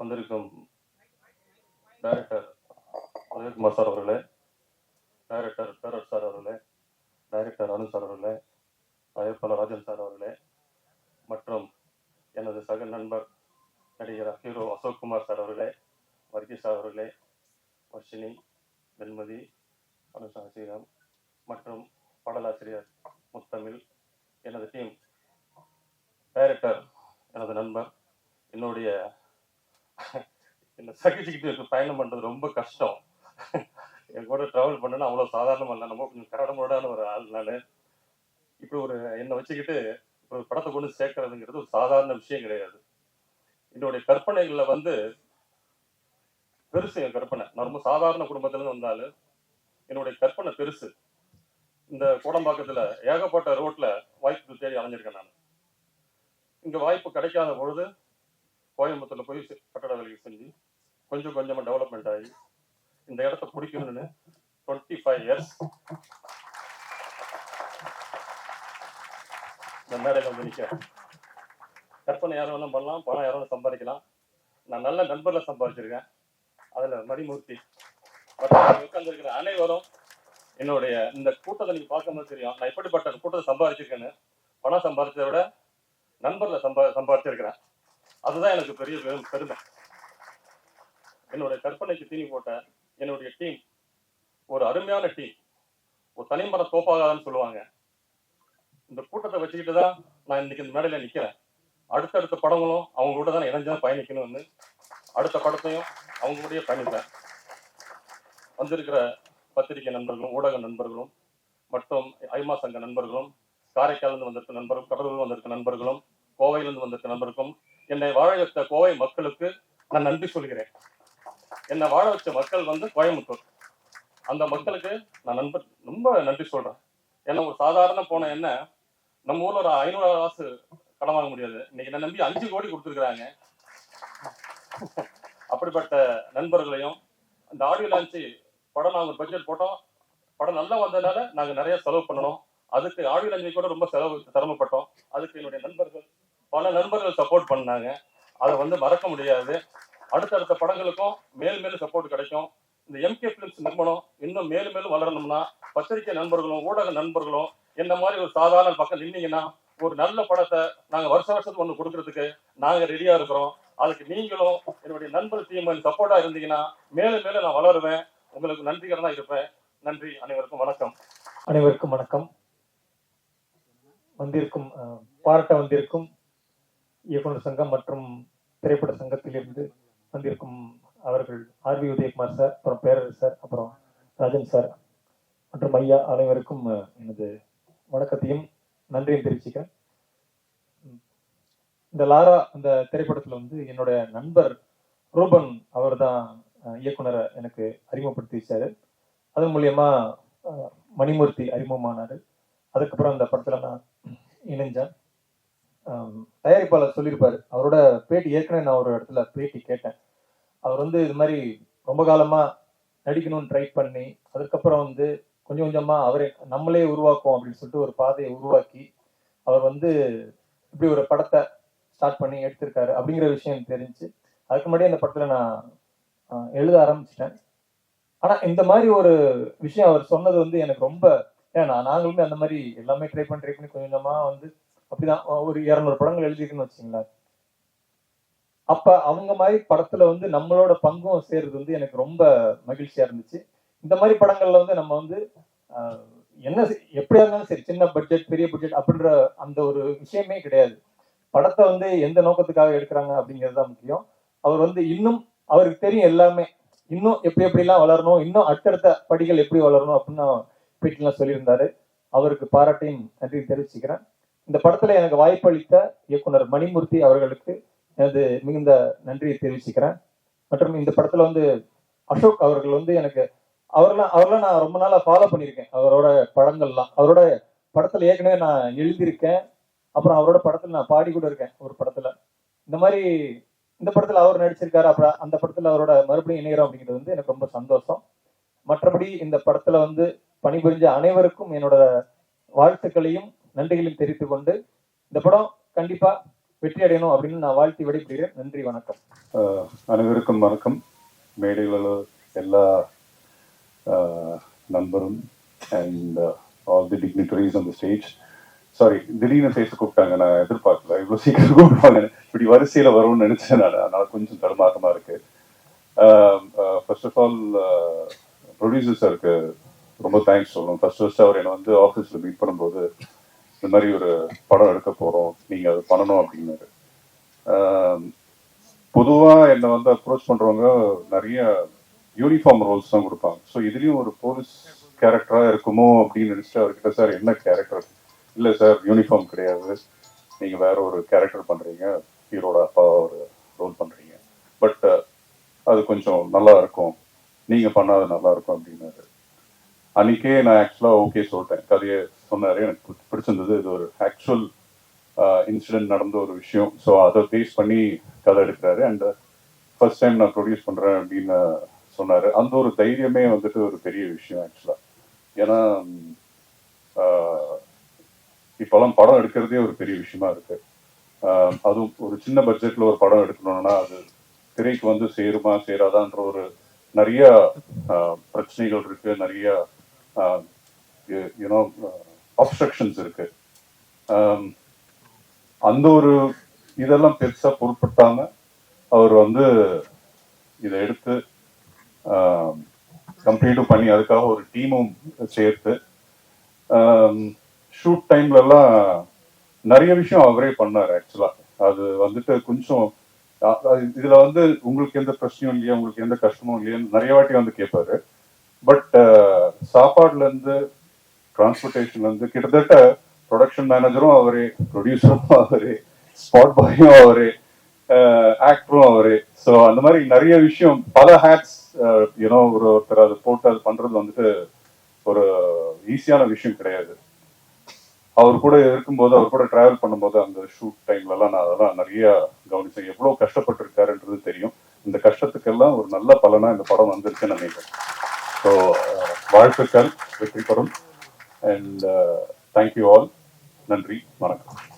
வந்திருக்கும் director Udhayakumar sir அவர்களே, director பேரர் sir அவர்களே, டைரக்டர் அருண் சார் அவர்களே, தயாரிப்பாளர் ராஜன் சார் அவர்களே, மற்றும் எனது சக நண்பர் நடிகர் ஹீரோ அசோக்குமார் சார் அவர்களே, வர்கீஸ் சார் அவர்களே, வர்ஷினி, வெண்மதி, அனுஷா ஸ்ரீராம் மற்றும் பாடலாசிரியர் முத்தமிழ், எனது டீம், டைரக்டர் எனது நண்பர், என்னுடைய என்னை சகிச்சுக்கிட்டு பயணம் பண்ணுறது ரொம்ப கஷ்டம். என் கூட ட்ராவல் பண்ணேன்னா அவ்வளோ சாதாரணமாக இல்லை. நம்ம கொஞ்சம் கடமுடான ஒரு ஆள். நான் இப்படி ஒரு என்னை வச்சுக்கிட்டு ஒரு படத்தை கொண்டு சேர்க்கறதுங்கிறது ஒரு சாதாரண விஷயம் கிடையாது. என்னுடைய கற்பனைகளில் வந்து பெருசு. என் கற்பனை, நான் ரொம்ப சாதாரண குடும்பத்திலேருந்து வந்தாலும் என்னுடைய கற்பனை பெருசு. இந்த கோடம்பாக்கத்தில் ஏகப்பட்ட ரோட்டில் வாய்ப்பு தேடி அலைஞ்சிருக்கேன். நான் இங்கே வாய்ப்பு கிடைக்காத பொழுது கோயம்புத்தூர்ல போய் கட்டட வேலைக்கு செஞ்சு கொஞ்சம் கொஞ்சமாக டெவலப்மெண்ட் ஆகி இந்த இடத்த பிடிக்கணும்னு 25 இயர்ஸ் இந்த மேடையில் வந்து நிற்கிறேன். கற்பனை யாரும் வேணாலும் பண்ணலாம், பணம் யாரும் சம்பாதிக்கலாம். நான் நல்ல நண்பர்ல சம்பாதிச்சிருக்கேன். அதில் மணிமூர்த்தி உட்கார்ந்துருக்கிற அனைவரும் என்னுடைய இந்த கூட்டத்தை நீங்கள் பார்க்கும்போது தெரியும் நான் எப்படிப்பட்ட கூட்டத்தை சம்பாதிச்சிருக்கேன்னு. பணம் சம்பாதிச்சதை விட நண்பர்ல சம்பாதிச்சிருக்கிறேன். அதுதான் எனக்கு பெரிய பெருமை. என்னுடைய கற்பனைக்கு தீனி போட்ட என்னுடைய டீம் ஒரு அருமையான டீம். ஒரு தனிமர தோப்பாகாதான்னு சொல்லுவாங்க. இந்த கூட்டத்தை வச்சுக்கிட்டு தான் நான் இன்னைக்கு இந்த மேடையில நிற்கிறேன். அடுத்தடுத்த படங்களும் அவங்க கூட தான் இணைஞ்சா பயணிக்கணும்னு அடுத்த படத்தையும் அவங்க கூடயே பயணிப்பேன். வந்திருக்கிற பத்திரிகை நண்பர்களும் ஊடக நண்பர்களும் மற்றும் ஐமா சங்க நண்பர்களும், காரைக்காலிருந்து வந்திருக்க நண்பர்களும், கடலூர் வந்திருக்க நண்பர்களும், கோவையிலிருந்து வந்திருக்க நண்பருக்கும், என்னை வாழ வைத்த கோவை மக்களுக்கு நான் நன்றி சொல்கிறேன். என்னை வாழ வச்ச மக்கள் வந்து கோயம்புத்தூர். அந்த மக்களுக்கு நான் ரொம்ப நன்றி சொல்றேன். ஏன்னா ஒரு சாதாரண போன என்ன நம்ம ஊர்ல ஒரு 500 காசு கடன் வாங்க முடியாது. இன்னைக்கு என்ன நம்பி 5 கோடி கொடுத்துருக்குறாங்க. அப்படிப்பட்ட நண்பர்களையும் இந்த ஆடியோ லான்ச்சு படம் நாங்கள் பட்ஜெட் போட்டோம். படம் நல்லா வந்ததுனால நாங்கள் நிறைய செலவு பண்ணணும். அதுக்கு ஆடியோ லான்ச்சு கூட ரொம்ப செலவு சிரமப்பட்டோம். அதுக்கு என்னுடைய நண்பர்கள் பல நண்பர்கள் சப்போர்ட் பண்ணாங்க. அதை வந்து மறக்க முடியாது. அடுத்தடுத்த படங்களுக்கும் மேலும் சப்போர்ட் கிடைக்கும். இந்த எம்கே பிலிம்ஸ் நிறுவனம் இன்னும் மேலும் வளரணும்னா பத்திரிகை நண்பர்களும் ஊடக நண்பர்களும் என்ன மாதிரி ஒரு சாதாரண பக்கம் நின்னீங்கன்னா ஒரு நல்ல படத்தை நாங்கள் வருஷத்துக்கு ஒன்று கொடுக்கறதுக்கு நாங்கள் ரெடியா இருக்கிறோம். அதுக்கு நீங்களும் என்னுடைய நண்பர் டீம் சப்போர்ட்டா இருந்தீங்கன்னா மேலும் நான் வளருவேன். உங்களுக்கு நன்றிகரனா இருப்பேன். நன்றி. அனைவருக்கும் வணக்கம். அனைவருக்கும் வணக்கம். வந்திருக்கும் பாராட்ட வந்திருக்கும் இயக்குனர் சங்கம் மற்றும் திரைப்பட சங்கத்திலிருந்து வந்திருக்கும் அவர்கள் ஆர்வி உதயகுமார் சார், அப்புறம் பேரர் சார், அப்புறம் ராஜன் சார் மற்றும் ஐயா அனைவருக்கும் எனது வணக்கத்தையும் நன்றியும் தெரிவிச்சுக்கிறேன். இந்த லாரா அந்த திரைப்படத்துல வந்து என்னோட நண்பர் ரூபன் அவர் தான் இயக்குனரை எனக்கு அறிமுகப்படுத்தி வச்சாரு. அதன் மூலியமா மணிமூர்த்தி அறிமுகமானாரு. அதுக்கப்புறம் அந்த படத்துல நான் இணைஞ்சேன். தயாரிப்பாளர் சொல்லியிருப்பாரு, அவரோட பேட்டி ஏற்கனவே நான் ஒரு இடத்துல பேட்டி கேட்டேன். அவர் வந்து இது மாதிரி ரொம்ப காலமா நடிக்கணும்னு ட்ரை பண்ணி அதுக்கப்புறம் வந்து கொஞ்சம் கொஞ்சமா அவரே நம்மளே உருவாக்குவோம் அப்படின்னு சொல்லிட்டு ஒரு பாதையை உருவாக்கி அவர் வந்து இப்படி ஒரு படத்தை ஸ்டார்ட் பண்ணி எடுத்திருக்காரு அப்படிங்கிற விஷயம் தெரிஞ்சு அதுக்கு முன்னாடி அந்த படத்துல நான் எழுத ஆரம்பிச்சிட்டேன். ஆனா இந்த மாதிரி ஒரு விஷயம் அவர் சொன்னது வந்து எனக்கு ரொம்ப, ஏன்னா நாங்களுமே அந்த மாதிரி எல்லாமே ட்ரை பண்ணி கொஞ்சம் கொஞ்சமா வந்து அப்படிதான் ஒரு 200 படங்கள் எழுதிருக்குன்னு வச்சுங்களேன். அப்ப அவங்க மாதிரி படத்துல வந்து நம்மளோட பங்கும் சேர்றது வந்து எனக்கு ரொம்ப மகிழ்ச்சியா இருந்துச்சு. இந்த மாதிரி படங்கள்ல வந்து நம்ம வந்து என்ன எப்படியா இருந்தாலும் சரி, சின்ன பட்ஜெட் பெரிய பட்ஜெட் அப்படின்ற அந்த ஒரு விஷயமே கிடையாது. படத்தை வந்து எந்த நோக்கத்துக்காக எடுக்கிறாங்க அப்படிங்கிறது தான் முக்கியம். அவர் வந்து இன்னும் அவருக்கு தெரியும் எல்லாமே, இன்னும் எப்படிலாம் வளரணும், இன்னும் அடுத்தடுத்த படிகள் எப்படி வளரணும் அப்படின்னு பேட்டிலாம் சொல்லியிருந்தாரு. அவருக்கு பாராட்டையும் நன்றி தெரிவிச்சுக்கிறேன். இந்த படத்துல எனக்கு வாய்ப்பளித்த இயக்குனர் மணிமூர்த்தி அவர்களுக்கு எனது மிகுந்த நன்றியை தெரிவிச்சுக்கிறேன். மற்றும் இந்த படத்துல வந்து அசோக் அவர்கள் வந்து எனக்கு அவரெல்லாம் நான் ரொம்ப நாளா ஃபாலோ பண்ணியிருக்கேன். அவரோட படங்கள்லாம், அவரோட படத்துல ஏற்கனவே நான் எழுதியிருக்கேன். அப்புறம் அவரோட படத்துல நான் பாடி கூட இருக்கேன் ஒரு படத்துல. இந்த மாதிரி இந்த படத்துல அவர் நடிச்சிருக்காரு. அப்புறம் அந்த படத்துல அவரோட மறுபடியும் இணைகிறோம் அப்படிங்கிறது வந்து எனக்கு ரொம்ப சந்தோஷம். மற்றபடி இந்த படத்துல வந்து பணிபுரிஞ்ச அனைவருக்கும் என்னோட வாழ்த்துக்களையும் நன்றிகளையும் தெரிவித்துக் கொண்டு இந்த படம் கண்டிப்பா வெற்றி அடையணும் அப்படின்னு நான் வாழ்த்தி விடைபெறுகிறேன். நன்றி, வணக்கம். அனைவருக்கும் வணக்கம். மேடையில் உள்ள எல்லா நண்பரும் and all the dignitaries on the stage. Sorry, திடீர்னு பேச கூப்பிட்டாங்க, நான் எதிர்பார்க்கல இவ்வளோ சீக்கிரம் கூப்பிடுவாங்க. இப்படி வரிசையில் வரும்னு நினைச்சேன் நான், அதனால கொஞ்சம் தடுமாற்றமா இருக்கு. ஃபர்ஸ்ட் ஆஃப் ஆல் ப்ரொடியூசர் சாருக்கு ரொம்ப தேங்க்ஸ் சொல்லணும். ஃபர்ஸ்ட் அவர் என்னை வந்து ஆஃபீஸில் மீட் பண்ணும்போது இந்த மாதிரி ஒரு படம் எடுக்க போகிறோம், நீங்கள் அது பண்ணணும் அப்படின்னாரு. பொதுவாக என்னை வந்து அப்ரோச் பண்ணுறவங்க நிறைய யூனிஃபார்ம் ரோல்ஸ் தான் கொடுப்பாங்க. ஸோ இதுலேயும் ஒரு போலீஸ் கேரக்டராக இருக்குமோ அப்படின்னு நினச்சிட்டு அவர்கிட்ட, சார் என்ன கேரக்டர்? இல்லை சார், யூனிஃபார்ம் கிடையாது, நீங்கள் வேற ஒரு கேரக்டர் பண்ணுறீங்க, ஹீரோட அப்பா ஒரு ரோல் பண்ணுறீங்க, பட் அது கொஞ்சம் நல்லா இருக்கும், நீங்கள் பண்ணாது நல்லா இருக்கும் அப்படின்னாரு. அன்னைக்கே நான் ஆக்சுவலாக ஓகே சொல்லிட்டேன். கதையை சொன்னார், எனக்கு பிடிச்சிருந்தது. இது ஒரு ஆக்சுவல் இன்சிடென்ட் நடந்த ஒரு விஷயம். ஸோ அதை பேஸ் பண்ணி கதை எடுக்கிறாரு. அண்ட் ஃபர்ஸ்ட் டைம் நான் ப்ரொடியூஸ் பண்ணுறேன் அப்படின்னு சொன்னார். அந்த ஒரு தைரியமே வந்துட்டு ஒரு பெரிய விஷயம் ஆக்சுவலாக. ஏன்னா இப்போலாம் படம் எடுக்கிறதே ஒரு பெரிய விஷயமா இருக்கு. அதுவும் ஒரு சின்ன பட்ஜெட்டில் ஒரு படம் எடுக்கணும்னா அது திரைக்கு வந்து சேருமா சேராதான்ற ஒரு நிறைய பிரச்சனைகள் இருக்கு, நிறைய யூனோ அப்ஸ்ட்ரக்ஷன்ஸ் இருக்கு. அந்த ஒரு இதெல்லாம் பெருசா பொருட்படுத்தாம அவர் வந்து இதை எடுத்து கம்ப்ளீட்டும் பண்ணி அதுக்காக ஒரு டீமும் சேர்த்து ஷூட் டைம்ல எல்லாம் நிறைய விஷயம் அவரே பண்ணார். ஆக்சுவலா அது வந்துட்டு கொஞ்சம் இதுல வந்து உங்களுக்கு எந்த பிரச்சனையும் இல்லையா, உங்களுக்கு எந்த கஷ்டமும் இல்லையான்னு நிறைய வாட்டி வந்து கேட்பாரு. பட் சாப்பாடுல இருந்து டிரான்ஸ்போர்டேஷன்ல இருந்து கிட்டத்தட்ட ப்ரொடக்ஷன் மேனேஜரும் அவரே, ப்ரொடியூசரும் அவரே, ஸ்பாட் பாயும் அவரே, ஆக்டரும் அவரே. ஸோ அந்த மாதிரி நிறைய விஷயம், பல ஹேட்ஸ் யூனோ ஒருத்தர் அது போட்டு அது பண்றது வந்துட்டு ஒரு ஈஸியான விஷயம் கிடையாது. அவர் கூட இருக்கும்போது, அவர் கூட டிராவல் பண்ணும்போது அந்த ஷூட் டைம்ல எல்லாம் நான் அதெல்லாம் நிறைய கவனிச்சேன். எவ்வளவு கஷ்டப்பட்டு இருக்காருன்றது தெரியும். இந்த கஷ்டத்துக்கெல்லாம் ஒரு நல்ல பலனா இந்த படம் வந்திருக்குன்னு நினைக்கிறேன். ஸோ வாழ்த்துக்கள், வெற்றி படம். And thank you all. நன்றி, வணக்கம்.